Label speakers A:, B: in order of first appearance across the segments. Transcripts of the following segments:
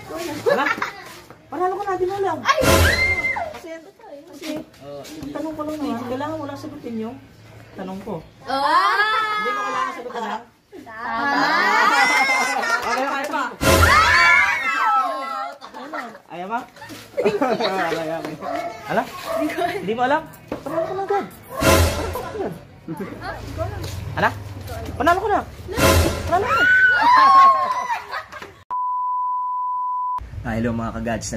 A: Hala? Panalo ka na, di mo lang. Ay! Kasi, ang tanong ko lang naman, kailangan mo lang sagutin yung tanong ko. Hindi mo kailangan sagutin lang. Okay, kaya pa. Ayaw ba? Hala? Hindi mo alam? Panalo ko na agad. Hala? Panalo ko na. Panalo ko na. Hello mga kagads,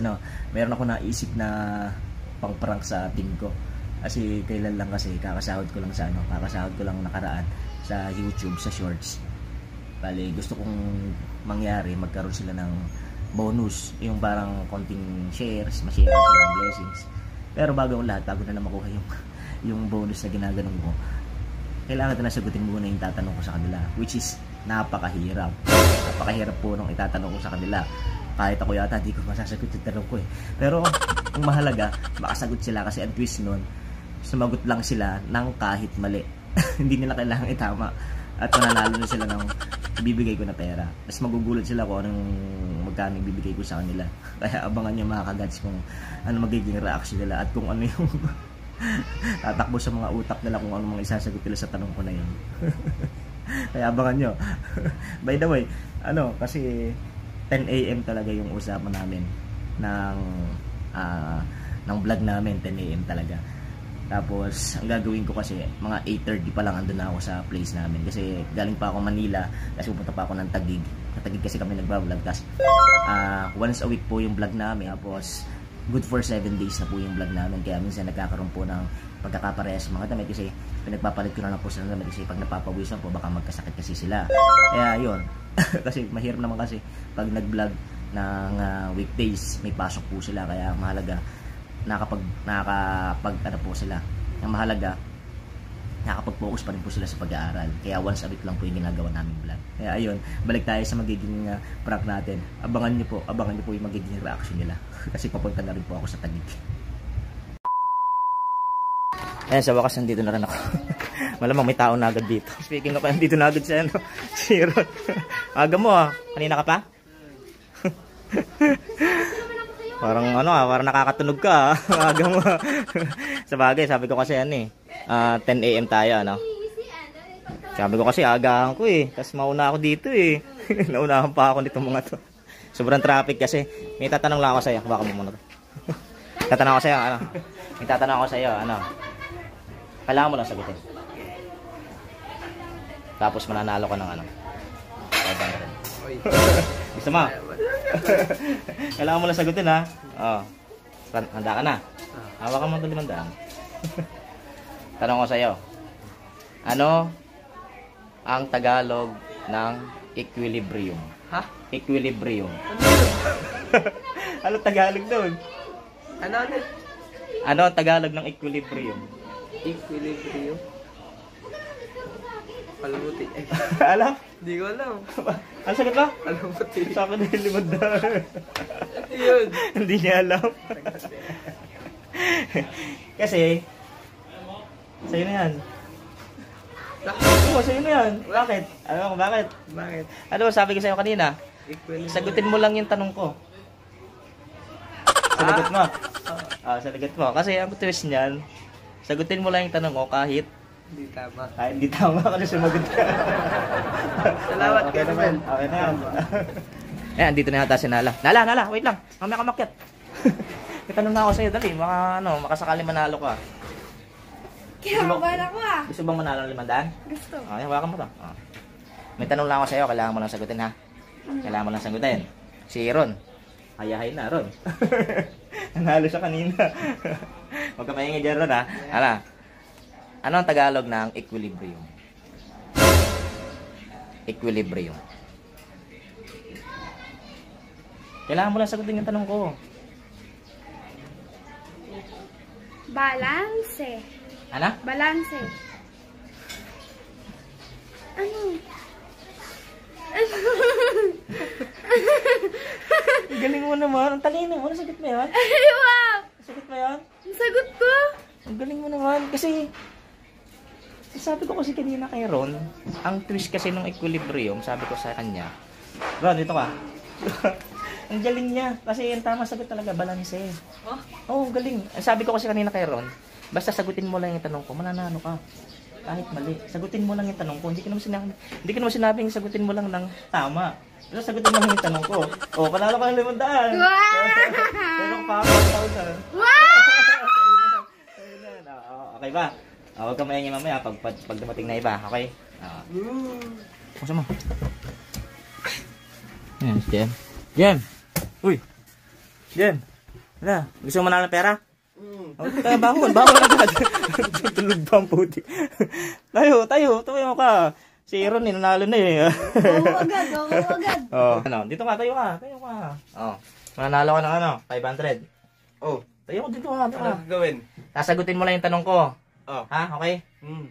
A: meron ako naisip na pang-prank sa team ko. Kasi kailan lang kasi kakasahod ko lang nakaraan sa YouTube, sa shorts. Bale, gusto kong mangyari, magkaroon sila ng bonus, yung parang konting shares, ma-share sila ng blessings. Pero bago ang lahat, bago na makuha yung bonus na ginaganon ko, kailangan na sagutin muna yung tatanong ko sa kanila, which is napakahirap. Napakahirap po nung itatanong ko sa kanila. Kahit ako yata, di ko masasagot yung tanong ko eh. Pero, ang mahalaga, makasagot sila kasi ang twist nun, sumagot lang sila ng kahit mali. Hindi nila kailangan itama. At mananalo na sila ng ibibigay ko na pera. Mas magugulat sila kung anong magkano ibibigay ko sa kanila. Kaya abangan nyo mga kagads kung ano magiging reaction nila at kung ano yung tatakbo sa mga utak nila, kung ano mga isasagot nila sa tanong ko na yun. Kaya abangan nyo. By the way, kasi 10 AM talaga yung usapan namin ng vlog namin, 10 AM talaga. Tapos ang gagawin ko kasi mga 8:30 pa lang andun na ako sa place namin kasi galing pa ako Manila kasi pupunta pa ako ng Taguig. Sa Taguig kasi kami nagba-vlog kasi once a week po yung vlog namin. Tapos good for 7 days na po yung vlog namin, kaya minsan nagkakaroon po ng pagkakaparehas mga damit kasi pinagpapalit ko na lang po sila ng damit kasi pag napapawisan po baka magkasakit kasi sila. Kaya yun. Kasi mahirap naman kasi pag nag-vlog ng weekdays may pasok po sila, kaya mahalaga nakakapag po sila. Ang mahalaga nakakapag-focus pa rin po sila sa pag-aaral. Kaya once a week lang po yung ginagawa namin vlog. Kaya ayun, balik tayo sa magiging prank natin. Abangan niyo po yung magiging reaction nila. Kasi papunta na rin po ako sa Taguig. Ayan, sa wakas nandito na rin ako. Malamang may tao na agad dito. Speaking of, nandito na agad si Ron. Aga mo kanina ka pa? Parang parang nakakatunog ka. Aga mo. Sa bagay, sabi ko kasi 10 AM tayo, Sabi ko kasi agahan ko Tapos mauna ako dito Naunahan pa ako nitong mga to. Sobrang traffic kasi. May tatanong lang ako sa iyo. Baka mo muna to. Tatanong ako sa iyo, May tatanong ako sa iyo, Kailangan mo lang sagutin. Tapos mananalo ka ng 500. Gusto mo? Kailangan mo lang sagutin Handa ka na? Hawakan mo ito 500. Tanong ko sa iyo. Ano ang Tagalog ng equilibrium?
B: Ha?
A: Equilibrium. Ano Tagalog doon? Ano ang Tagalog ng equilibrium?
B: Equilibrium? Palamuti.
A: Alam?
B: Hindi ko alam.
A: Ano sagot ba?
B: Palamuti.
A: Sa akin na yung 500.
B: Yun.
A: Hindi niya alam. Kasi, sa'yo na yan. Sa'yo na yan. Bakit? Alam mo bakit?
B: Bakit?
A: Ano sabi ko sa'yo kanina? Sagutin mo lang yung tanong ko. Sagot mo. Sagot mo. Kasi ang twist niyan, sagutin mo lang yung tanong ko kahit
B: hindi tama.
A: Kahit hindi tama kasi sumagot ka.
B: Salamat
A: okay naman. Okay na yan. Andito na yata si Nala. Nala, wait lang. Mamaya ka makyat. May tanong na ako sa'yo, dali. Makasakali manalo ka.
C: Kaya mabahan ako
A: Gusto bang manalo ng 500?
C: Gusto.
A: Hawakan mo to. May tanong lang ako sa'yo, kailangan mo lang sagutin ha. Kailangan mo lang sagutin. Si Ron. Hayahay na, Ron. Nanalo siya kanina. Huwag ka maingay dyan, Ron ha. Ano ang Tagalog ng equilibrium? Equilibrium. Kailangan mo lang sagutin yung tanong ko.
C: Balanse.
A: Ano?
C: Balanse. Ano?
A: Galing mo naman. Ang talino mo. Nasagot mo yan?
C: Ay, wow!
A: Nasagot mo yan?
C: Ang sagot ko?
A: Ang galing mo naman. Kasi, sabi ko kasi kanina kay Ron, ang twist kasi ng equilibrium, sabi ko sa kanya, Ron, dito ka. Ang galing niya. Kasi yung tamang sagot talaga, balanse.
B: Oh?
A: Oo, galing. Ang sabi ko kasi kanina kay Ron, basta sagutin mo lang yung tanong ko, mananalo ka. Kahit mali. Sagutin mo lang yung tanong ko. Hindi ko naman sinabing sagutin mo lang ng tama. Basta sagutin mo lang yung tanong ko. Oh, panalo ka ng 500. Pero pa ako 1,000. Okay ba? Huwag ka maingay mamaya pag dumating na iba. Okay? Kusa mo. Yan, Jem. Jem! Uy! Jem! Wala, gusto mo manalo ng pera? Tayo, bangon agad. Tulog pa ang puti. Tayo ka. Si Aaron, nanalo na eh.
C: Oo agad.
A: Oh, ano, dito ka, tayo ka. Oh, mananalo ka ng ano, 500.
B: Oh.
A: Tayo ko dito ka.
B: Ano gagawin?
A: Sasagutin mo lang yung tanong ko.
B: Oh.
A: Ha, okay?
B: Hmm.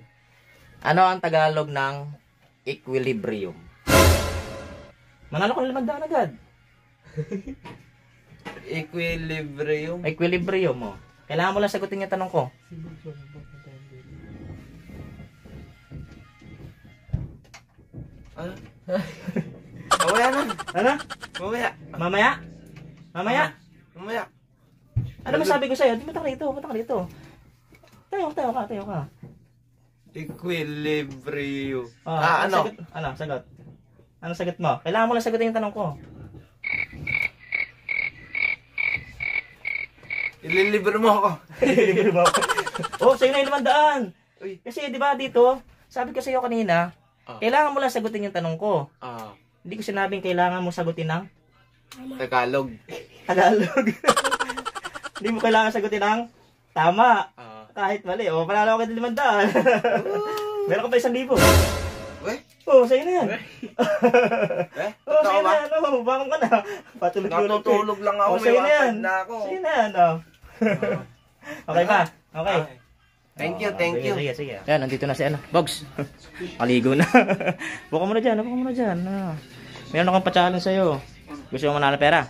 A: Ano ang Tagalog ng equilibrium? Manalo ka ng 500 agad. Equilibrium mo. Kailangan mo lang sagutin yung tanong ko.
B: Ano? Mamaya na.
A: Ano?
B: Mamaya.
A: Mamaya? Ano masabi ko sa'yo? Di punta ka rito. Tayo ka.
B: Equilibrium.
A: Ano? Sagot. Ano sagot mo? Kailangan mo lang sagutin yung tanong ko.
B: Ililibre mo ako.
A: Sa'yo na yung 500.
B: Uy.
A: Kasi di ba dito, sabi ko sa'yo kanina, kailangan mo lang sagutin yung tanong ko. Hindi ko sinabing kailangan mo sagutin ng
B: Tagalog.
A: Hindi mo kailangan sagutin ng tama. Kahit mali. Panalo ka ng 500. Meron ka pa 1,000. Sa'yo na yan.
B: Totoo ba?
A: Bangon ka na.
B: Natutulog lang ako.
A: Sa'yo na yan.
B: Sa'yo na yan.
A: Okay ba? Okay.
B: Thank you.
A: Sige. Yan, nandito na si Bogs. Kaligo na. Buka mo na dyan. Meron akong pa-challenge sa'yo. Gusto mo manalo pera?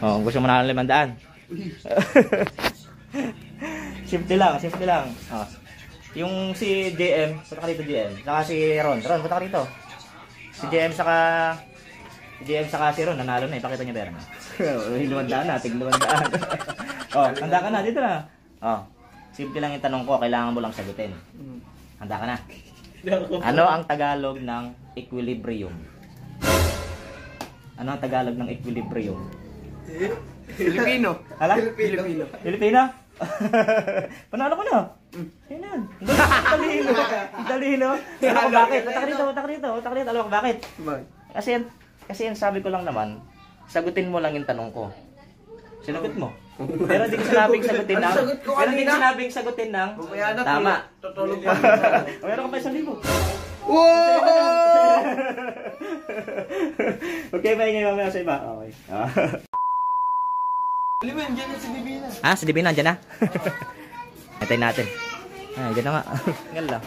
A: Gusto mo manalo 500? Simple lang. Yung si JM, punta ka dito JM. Saka si Ron, punta ka dito. Si JM saka si Ron, nanalo na. Ipakita niya pera na. Hiluwandaan na, tigluwandaan. Handa ka na, dito na. Simple lang yung tanong ko, kailangan mo lang sagutin. Handa ka na? Ano ang Tagalog ng equilibrium?
B: Filipino.
A: Hala? Filipino? Panalo ka na. Yan. Dalino. Alam ko bakit? Punta ka rito. Alam ko bakit? Kasi yan sabi ko lang naman, sagutin mo lang yung tanong ko. Sinagot mo. Pero hindi ko sinabing sagutin ng tama.
B: Tutulog pa.
A: Meron ka pa 1,000.
B: Wow!
A: Okay, maingay mamaya sa iba. Okay.
B: Liman, dyan na si Divina.
A: Si Divina, dyan na? Hintayin natin. Dyan na nga. Gala.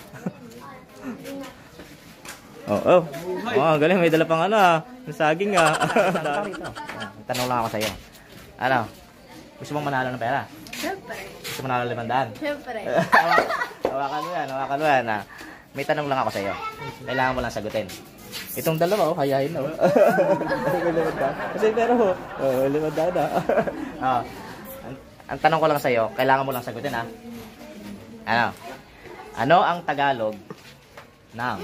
A: Galing. May dala pang saging tanong lang ako sa'yo. Gusto mong manalo ng pera?
C: Siyempre.
A: Gusto mo manalo ng 500?
C: Siyempre.
A: Hawakan mo yan. May tanong lang ako sa'yo. Kailangan mo lang sagutin. Itong dalawa, hayahin na. Kasi pero, 500 ang tanong ko lang sa'yo, kailangan mo lang sagutin Ano ang Tagalog ng,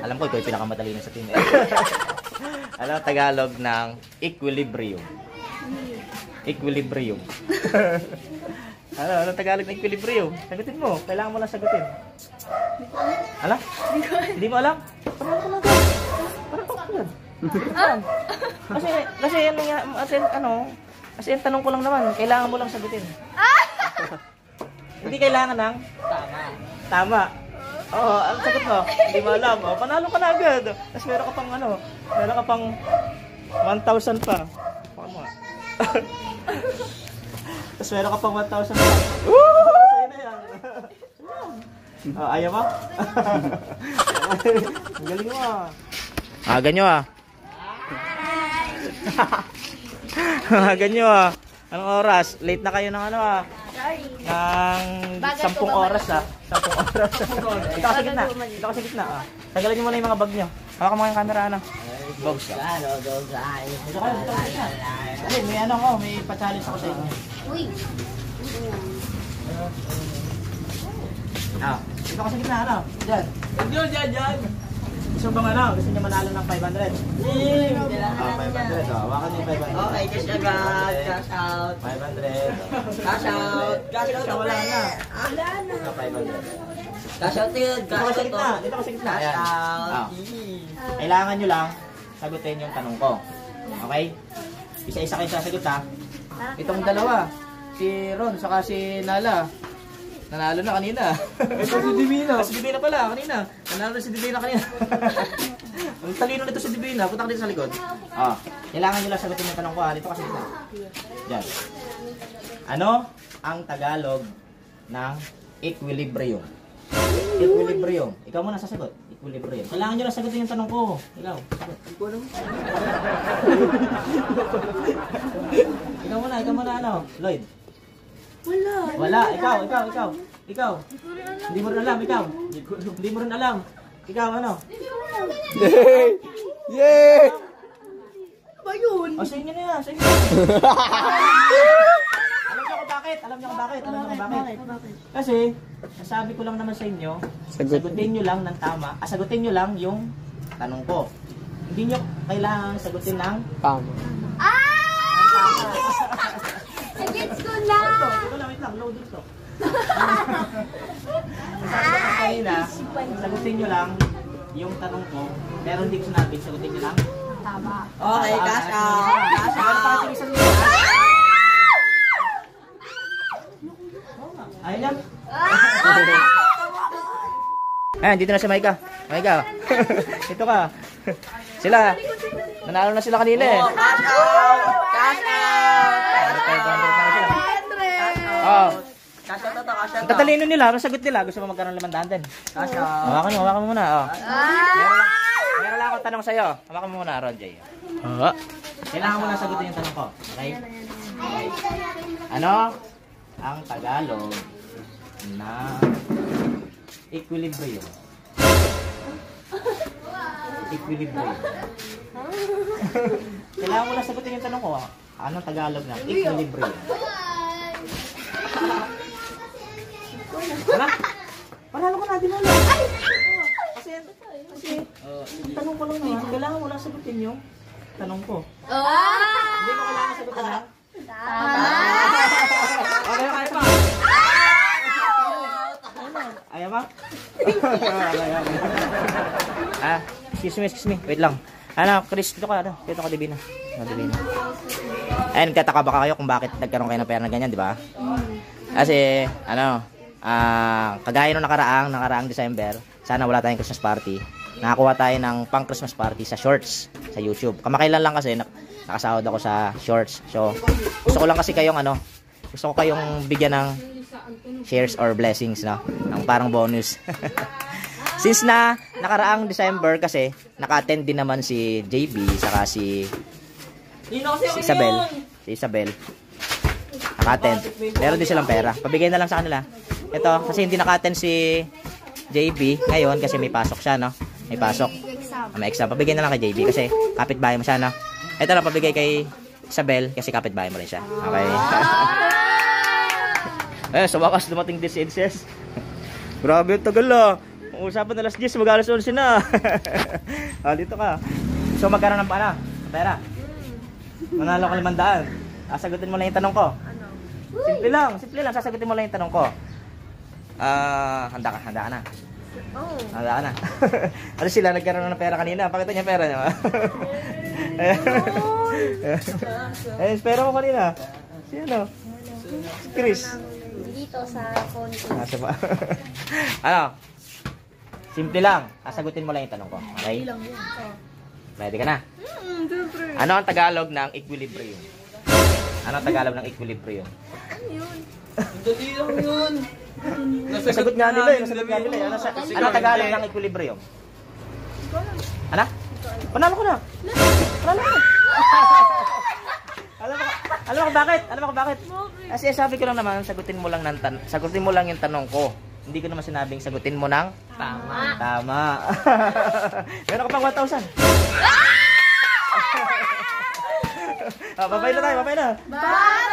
A: alam ko ito yung pinakamadali na sa team. Ano ang Tagalog ng equilibrium? Ano Tagalog ng equilibrium? Sagutin mo, kailangan mo lang sagutin. Alam? Hindi mo alam? Parang kasi yung tanong ko lang naman, kailangan mo lang sagutin. Hindi kailangan ng tama. Ang sagot mo, hindi mo alam. Panalo ka na agad. Tapos meron ka pang 1,000 pa. Baka mo Tapos meron ka pang 1,000 pa. Sa'yo na yan. Ayaw mo? Ang galing mo ganyo ganyo Anong oras? Late na kayo ng
C: Sorry.
A: ng 10 oras 10 oras. Ito kasi gitna. Tagalan niyo muna yung mga bag niyo. Hawakan mo yung camera Bogs ka.
C: Galo, gogay.
A: Dito ka, dito ka. Kasi may ano ko, may pa-challenge ako sa inyo.
C: Uy.
A: Dito ka sa gitna, ano? Diyan. Diyan. Gusto bang ano? Gusto niyo manalo ng 500? 500. Hawakan niyo yung 500.
B: Okay, cash agad. Cash out.
A: 500.
B: Cash out. Cash out.
A: Wala na.
C: Wala na.
A: 500.
B: Cash out yun.
A: Dito ka sa gitna. Dito ka sa gitna.
B: Cash
A: Ayan.
B: out.
A: Kailangan nyo lang sagutin yung tanong ko. Okay? Isa-isa kayo sasagot ha. Itong dalawa, si Ron saka si Nala, nanalo na kanina.
B: Ito si Divina.
A: Si Divina pala, kanina. Nanalo na si Divina kanina. Ang talino nito si Divina. Punta ka dito sa likod. Kailangan nyo lang sagutin yung tanong ko ha. Dito kasi dito. Diyan. Ano ang Tagalog ng equilibrium? Equilibrium. Ikaw muna sasagot. Equilibrium. Kailangan nyo lang sagutin yung tanong ko. Ikaw. Sagot. Ikaw muna ano? Lloyd. Wala. Ikaw. Hindi mo rin alam, ikaw. Hindi mo rin alam. Ikaw ano?
B: Yay!
C: Ano ba yun?
A: O, sa inyo na yan. Sa inyo. Alam niyo kung bakit? Kasi, nasabi ko lang naman sa inyo, sagutin nyo lang ng tama. Sagutin nyo lang yung tanong ko. Hindi nyo kailangan sagutin ng
B: Tama.
C: Gets ko na!
A: wait lang, load dito. Sabi ko kanina, sagutin nyo lang yung tanong ko, pero hindi ko sinabi, sagutin nyo lang.
C: Tama.
B: Okay, cash out. Cash out.
A: Ayun lang. Ayan, dito na si Maika. Maika, ito ka. Sila, nanalo na sila kanina eh.
B: Cash out. Cash out.
A: 500 na sila.
C: 100!
A: Oh,
B: Cash out to. Cash out
A: ang
B: to.
A: tatalino nila, ang sagot nila, gusto mo magkaroon ng 500 din.
B: Cash out.
A: Hawakan mo muna. Oh. Meron lang akong tanong sa'yo. Hawakan mo muna, Ron J. Kailangan mo lang sagutin yung tanong ko. Okay? Ano ang Tagalog na equilibrium? Equilibrium. Kailangan mo lang sagutin yung tanong ko. Anong Tagalog na equilibrium? Ano? Panalo ko natin ulit. Kasi tanong ko lang naman, kailangan mo lang sagutin yung tanong ko. Hindi mo kailangan sagutin lang. Okay, kaya pa. Ayaw ba? Excuse me. Wait lang. Ano, Chris, dito ka, dito ka, Divina. Divina. Ayun, nagtataka baka kayo kung bakit nagkaroon kayo ng pera na ganyan, di ba? Kasi, kagaya nung nakaraang December, sana wala tayong Christmas party. Nakakuha tayo ng pang Christmas party sa shorts, sa YouTube. Kamakailan lang kasi, nakasahod ako sa shorts. So, gusto ko lang kasi kayong gusto ko kayong bigyan ng shares or blessings, no? Ang parang bonus. Since nakaraang December kasi, naka-attend din naman si JB, saka si Isabel. Si Isabel. Naka-attend. Meron din silang pera. Pabigay na lang sa kanila. Ito, kasi hindi naka-attend si JB ngayon kasi may pasok siya, no? May pasok. May exam. Pabigay na lang kay JB kasi kapitbahay mo siya, no? Ito na, pabigay kay Isabel kasi kapitbahay mo rin siya. Okay. Sa wakas dumating din si Inces. Grabe yung tagal usapan na alas 10, mag-alas 11 na. Dito ka. So magkaroon ng pera. Manalo ka 500. Sasagutin mo lang yung tanong ko. Simple lang, sasagutin mo lang yung tanong ko. Handa ka na. Handa ka na. Ano sila, nagkaroon ng pera kanina. Pakita niya pera niya. Pera mo kanina. Sino? Si Chris.
C: Dito sa phone ko.
A: Nasa pa. Simple lang. Sasagutin mo lang yung tanong ko. Okay? Ready ka na? Ano ang Tagalog ng equilibrium? Ano ang Tagalog ng equilibrium?
B: Dali lang yun.
A: Nasagot nga nila. Ano ang Tagalog ng equilibrium? Ano? Panalo ko na. Alam mo kung bakit? Kasi sabi ko lang naman, sagutin mo lang yung tanong ko. Hindi ko naman sinabing sagutin mo ng tama. Meron ka pang 1,000. Babay na tayo, babay na.
C: Bye!